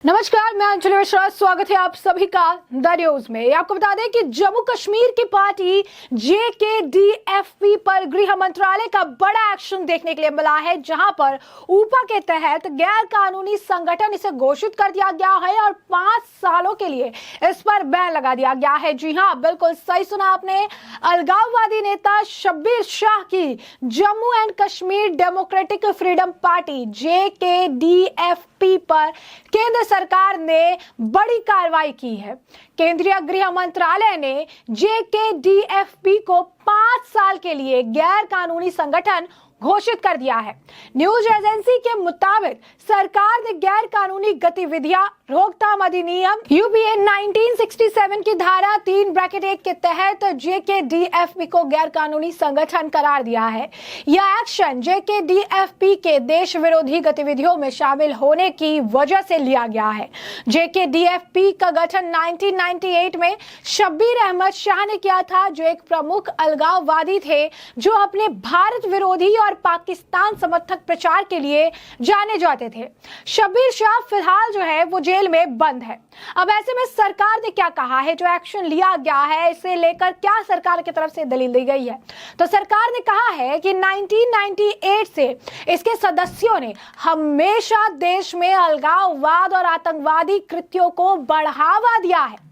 नमस्कार, मैं अंजलि मिश्रा। स्वागत है आप सभी का द न्यूज में। आपको बता दें कि जम्मू कश्मीर की पार्टी JKDFP पर गृह मंत्रालय का बड़ा एक्शन देखने के लिए मिला है, जहां पर ऊपा के तहत गैर कानूनी संगठन इसे घोषित कर दिया गया है और 5 सालों के लिए इस पर बैन लगा दिया गया है। जी हां, बिल्कुल सही सुना आपने। अलगाववादी नेता शब्बीर शाह की Jammu and Kashmir democratic freedom party JKDFP पर केंद्र सरकार ने बड़ी कार्रवाई की है। केंद्रीय गृह मंत्रालय ने JKDFP को 5 साल के लिए गैर कानूनी संगठन घोषित कर दिया है। न्यूज एजेंसी के मुताबिक सरकार ने गैर कानूनी गतिविधियां रोकथाम अधिनियम UPA 1967 की धारा 3(1) के तहत JKDFP को गैर कानूनी संगठन करार दिया है। यह एक्शन JKDFP के देश विरोधी गतिविधियों में शामिल होने की वजह से लिया गया है। JKDFP का गठन 1998 में शब्बीर अहमद शाह ने किया था, जो एक प्रमुख अलगाववादी थे जो अपने भारत विरोधी और पाकिस्तान समर्थक प्रचार के लिए जाने जाते थे। शब्बीर शाह फिलहाल जो है वो जेल में बंद है। अब ऐसे में सरकार ने क्या कहा है, जो एक्शन लिया गया है इसे लेकर क्या सरकार की तरफ से दलील दी गई है? तो सरकार ने कहा है कि 1998 से इसके सदस्यों ने हमेशा देश में अलगाववाद और आतंकवादी कृत्यों को बढ़ावा दिया है।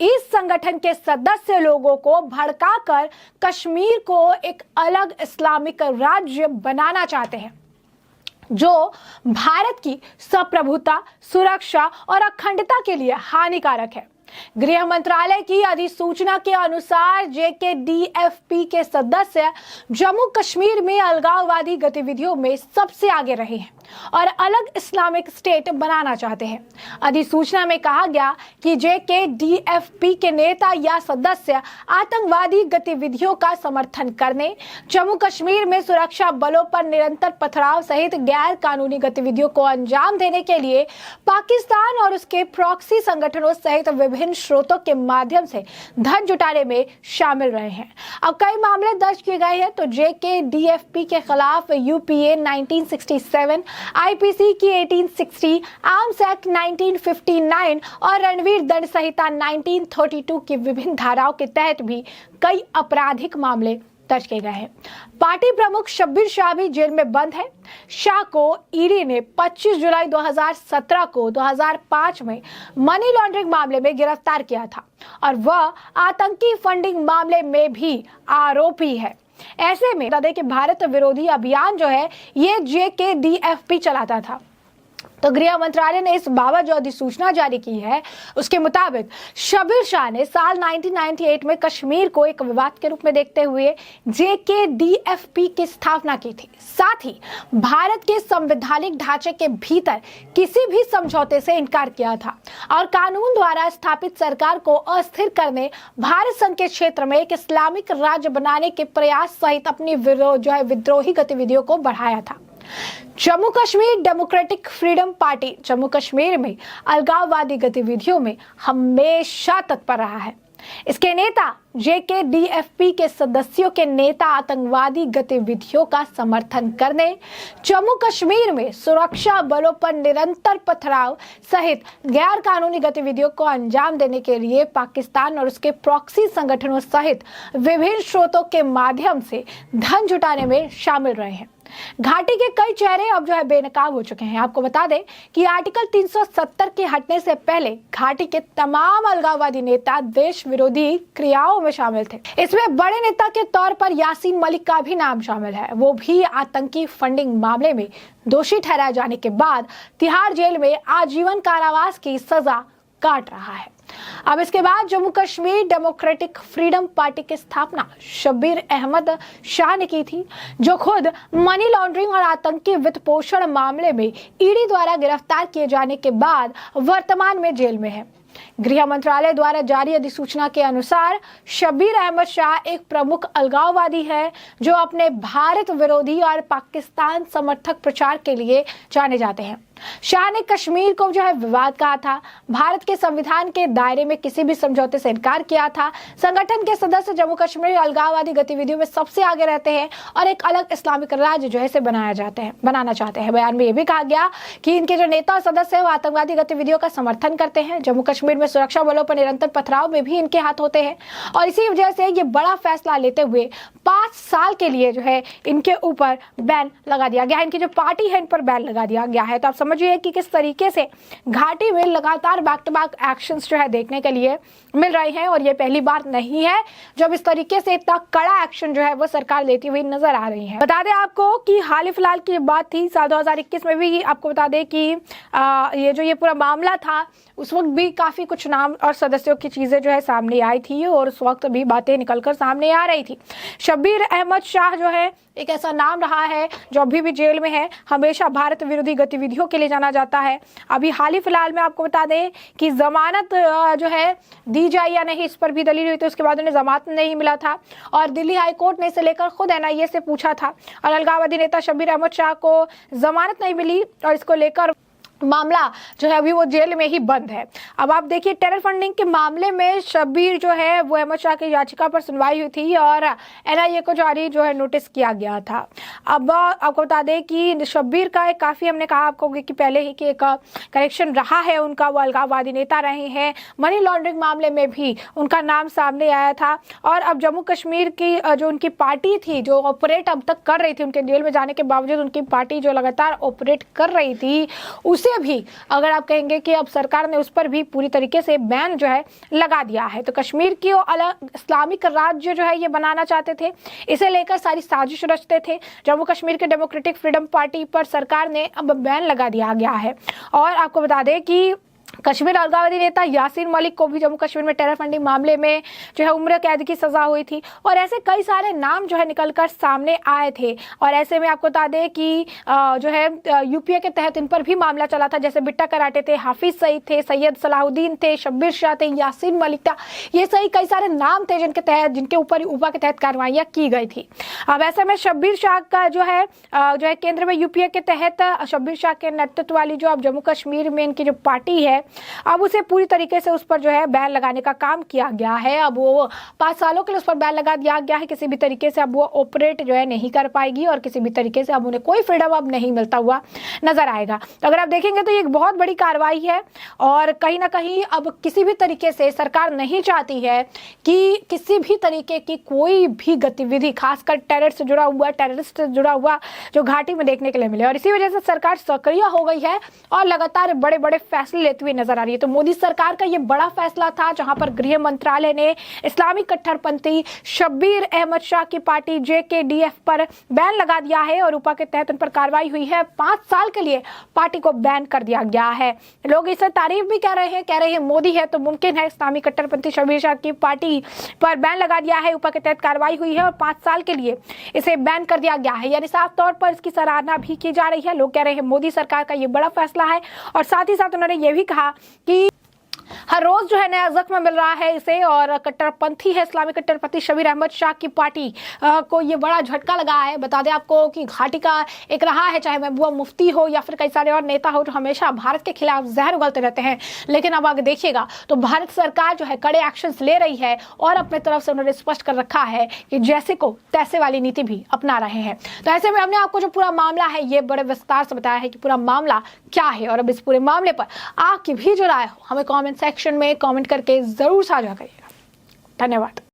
इस संगठन के सदस्य लोगों को भड़काकर कश्मीर को एक अलग इस्लामिक राज्य बनाना चाहते हैं, जो भारत की संप्रभुता, सुरक्षा और अखंडता के लिए हानिकारक है। गृह मंत्रालय की अधिसूचना के अनुसार JKDFP के सदस्य जम्मू कश्मीर में अलगाववादी गतिविधियों में सबसे आगे रहे हैं और अलग इस्लामिक स्टेट बनाना चाहते हैं। अधिसूचना में कहा गया कि JKDFP के नेता या सदस्य आतंकवादी गतिविधियों का समर्थन करने, जम्मू कश्मीर में सुरक्षा बलों पर निरंतर पथराव सहित गैर कानूनी गतिविधियों को अंजाम देने के लिए पाकिस्तान और उसके प्रॉक्सी संगठनों सहित विभिन्न स्रोतों के माध्यम से धन जुटाने में शामिल रहे हैं। अब कई मामले दर्ज किए गए हैं। तो JKDFP के खिलाफ UPA 1967, IPC की 1860, आर्म्स एक्ट 1959 और रणवीर दंड संहिता 1932 की विभिन्न धाराओं के तहत भी कई आपराधिक मामले दर्ज किए गए हैं। पार्टी प्रमुख शब्बीर शाह भी जेल में बंद है। शाह को ईडी ने 25 जुलाई 2017 को 2005 में मनी लॉन्ड्रिंग मामले में गिरफ्तार किया था और वह आतंकी फंडिंग मामले में भी आरोपी है। ऐसे में बता दें कि भारत विरोधी अभियान जो है ये JKDFP चलाता था। तो गृह मंत्रालय ने इस बाबत जो अधिसूचना जारी की है उसके मुताबिक शब्बीर शाह ने साल 1998 में कश्मीर को एक विवाद के रूप में देखते हुए JKDFP की स्थापना की थी। साथ ही भारत के संवैधानिक ढांचे के भीतर किसी भी समझौते से इनकार किया था और कानून द्वारा स्थापित सरकार को अस्थिर करने, भारत संघ के क्षेत्र में एक इस्लामिक राज्य बनाने के प्रयास सहित अपनी विद्रोही गतिविधियों को बढ़ाया था। Jammu Kashmir democratic freedom party Jammu Kashmir में अलगाववादी गतिविधियों में हमेशा तत्पर रहा है। इसके नेता JKDFP के सदस्यों के नेता आतंकवादी गतिविधियों का समर्थन करने, जम्मू कश्मीर में सुरक्षा बलों पर निरंतर पथराव सहित गैर कानूनी गतिविधियों को अंजाम देने के लिए पाकिस्तान और उसके प्रॉक्सी संगठनों सहित विभिन्न स्रोतों के माध्यम से धन जुटाने में शामिल रहे हैं। घाटी के कई चेहरे अब जो है बेनकाब हो चुके हैं। आपको बता दें कि आर्टिकल 370 के हटने से पहले घाटी के तमाम अलगाववादी नेता देश विरोधी क्रियाओं में शामिल थे। इसमें बड़े नेता के तौर पर यासीन मलिक का भी नाम शामिल है। वो भी आतंकी फंडिंग मामले में दोषी ठहराए जाने के बाद तिहाड़ जेल में आजीवन कारावास की सजा काट रहा है। अब इसके बाद Jammu Kashmir democratic freedom party की स्थापना शब्बीर अहमद शाह ने की थी, जो खुद मनी लॉन्ड्रिंग और आतंकी वित्त पोषण मामले में ईडी द्वारा गिरफ्तार किए जाने के बाद वर्तमान में जेल में है। गृह मंत्रालय द्वारा जारी अधिसूचना के अनुसार शब्बीर अहमद शाह एक प्रमुख अलगाववादी है जो अपने भारत विरोधी और पाकिस्तान समर्थक प्रचार के लिए जाने जाते हैं। शाह ने कश्मीर को जो है विवाद कहा था, भारत के संविधान के दायरे में किसी भी समझौते से इनकार किया था। संगठन के सदस्य जम्मू कश्मीर अलगाववादी गतिविधियों में सबसे आगे रहते हैं और एक अलग इस्लामिक राज्य जो है इसे बनाना चाहते हैं। बयान में यह भी कहा गया कि इनके जो नेता और सदस्य हैं वो आतंकवादी गतिविधियों का समर्थन करते हैं। जम्मू कश्मीर में सुरक्षा बलों पर निरंतर पथराव में भी इनके हाथ होते हैं और इसी वजह से ये बड़ा फैसला लेते हुए 5 साल के लिए जो है इनके ऊपर बैन लगा दिया गया है। इनकी जो पार्टी है इन पर बैन लगा दिया गया है। तो आप समझिए कि किस तरीके से घाटी में लगातार बैक टू बैक एक्शंस जो है देखने के लिए मिल रहे हैं और ये पहली बार नहीं है जब इस तरीके से इतना कड़ा एक्शन जो है वो सरकार लेती हुई नजर आ रही है। बता दें आपको कि हाल ही फिलहाल की बात थी, साल 2021 में भी आपको बता दें कि ये पूरा मामला था, उस वक्त भी काफी कुछ नाम और सदस्यों की चीजें जो है सामने आई थी और उस वक्त भी बातें निकलकर सामने आ रही थी। शब्बीर अहमद शाह जो है एक ऐसा नाम रहा है जो अभी भी जेल में है, हमेशा भारत विरोधी गतिविधियों के लिए जाना जाता है। अभी हाल ही फिलहाल में आपको बता दें कि जमानत जो है दी जाए या नहीं इस पर भी दलील हुई थी, उसके बाद उन्हें जमानत नहीं मिला था और दिल्ली हाई कोर्ट ने इसे लेकर खुद NIA से पूछा था और अलगाववादी नेता शब्बीर अहमद शाह को जमानत नहीं मिली और इसको लेकर मामला जो है अभी वो जेल में ही बंद है। अब आप देखिए टेरर फंडिंग के मामले में शब्बीर जो है वो अहमद शाह की याचिका पर सुनवाई हुई थी और NIA को जारी जो है नोटिस किया गया था। अब आपको बता दें कि शब्बीर का एक काफ़ी हमने कहा आपको कि पहले ही कि एक कनेक्शन रहा है उनका, वो अलगाववादी नेता रहे हैं, मनी लॉन्ड्रिंग मामले में भी उनका नाम सामने आया था और अब जम्मू कश्मीर की जो उनकी पार्टी थी जो ऑपरेट अब तक कर रही थी, उनके जेल में जाने के बावजूद उनकी पार्टी जो लगातार ऑपरेट कर रही थी उसे भी अगर आप कहेंगे कि अब सरकार ने उस पर भी पूरी तरीके से बैन जो है लगा दिया है। तो कश्मीर की अलग इस्लामिक राज्य जो है ये बनाना चाहते थे, इसे लेकर सारी साजिश रचते थे। जम्मू कश्मीर के डेमोक्रेटिक फ्रीडम पार्टी पर सरकार ने अब बैन लगा दिया गया है और आपको बता दें कि कश्मीर अलगाववादी नेता यासीन मलिक को भी जम्मू कश्मीर में टेरर फंडिंग मामले में जो है उम्र कैद की सजा हुई थी और ऐसे कई सारे नाम जो है निकलकर सामने आए थे और ऐसे में आपको बता दें कि जो है UPA के तहत इन पर भी मामला चला था, जैसे बिट्टा कराटे थे, हाफिज सईद थे, सैयद सलाहुद्दीन थे, शब्बीर शाह थे, यासीन मलिक था, ये सही कई सारे नाम थे जिनके ऊपर UPA के तहत कार्रवाइयाँ की गई थी। अब ऐसे में शब्बीर शाह का जो है केंद्र में UPA के तहत शब्बीर शाह के नेतृत्व वाली जो अब जम्मू कश्मीर में इनकी जो पार्टी है अब उसे पूरी तरीके से उस पर जो है बैन लगाने का काम किया गया है। अब वो 5 सालों के लिए उस पर बैन लगा दिया गया है, किसी भी तरीके से अब वो ऑपरेट जो है नहीं कर पाएगी और किसी भी तरीके से अब उन्हें कोई फ्रीडम अब नहीं मिलता हुआ नजर आएगा। तो अगर आप देखेंगे तो ये एक बहुत बड़ी कार्रवाई है और कहीं ना कहीं अब किसी भी तरीके से सरकार नहीं चाहती है कि किसी भी तरीके की कोई भी गतिविधि खासकर टेररिस्ट से जुड़ा हुआ जो घाटी में देखने के लिए मिले और इसी वजह से सरकार सक्रिय हो गई है और लगातार बड़े बड़े फैसले लेते हुए नजर आ रही है। तो मोदी सरकार का ये बड़ा फैसला था जहां पर गृह मंत्रालय ने इस्लामी कट्टरपंथी शब्बीर अहमद शाह की पार्टी JKDF पर बैन लगा दिया है और UPA के तहत उन पर कार्रवाई हुई है। 5 साल के लिए पार्टी को बैन कर दिया गया है। लोग इसे तारीफ भी कह रहे हैं मोदी है तो मुमकिन है। इस्लामी कट्टरपंथी शब्बीर शाह की पार्टी पर बैन लगा दिया है, UPA के तहत कार्रवाई हुई है और 5 साल के लिए इसे बैन कर दिया गया है, यानी साफ तौर पर इसकी सराहना भी की जा रही है। लोग कह रहे हैं मोदी सरकार का ये बड़ा फैसला है और साथ ही साथ उन्होंने ये भी कहा कि हर रोज जो है नया जख्म मिल रहा है इसे और कट्टरपंथी है इस्लामी कट्टरपंथी शब्बीर अहमद शाह की पार्टी को ये बड़ा झटका लगा है। बता दें आपको कि घाटी का एक रहा है, चाहे महबूबा मुफ्ती हो या फिर कई सारे और नेता हो जो हमेशा भारत के खिलाफ जहर उगलते रहते हैं, लेकिन अब आगे देखिएगा तो भारत सरकार जो है कड़े एक्शंस ले रही है और अपने तरफ से उन्होंने स्पष्ट कर रखा है कि जैसे को तैसे वाली नीति भी अपना रहे हैं। तो ऐसे में हमने आपको जो पूरा मामला है ये बड़े विस्तार से बताया है कि पूरा मामला क्या है और अब इस पूरे मामले पर आपकी भी जो राय हो हमें कमेंट सेक्शन में कमेंट करके जरूर साझा करिएगा। धन्यवाद।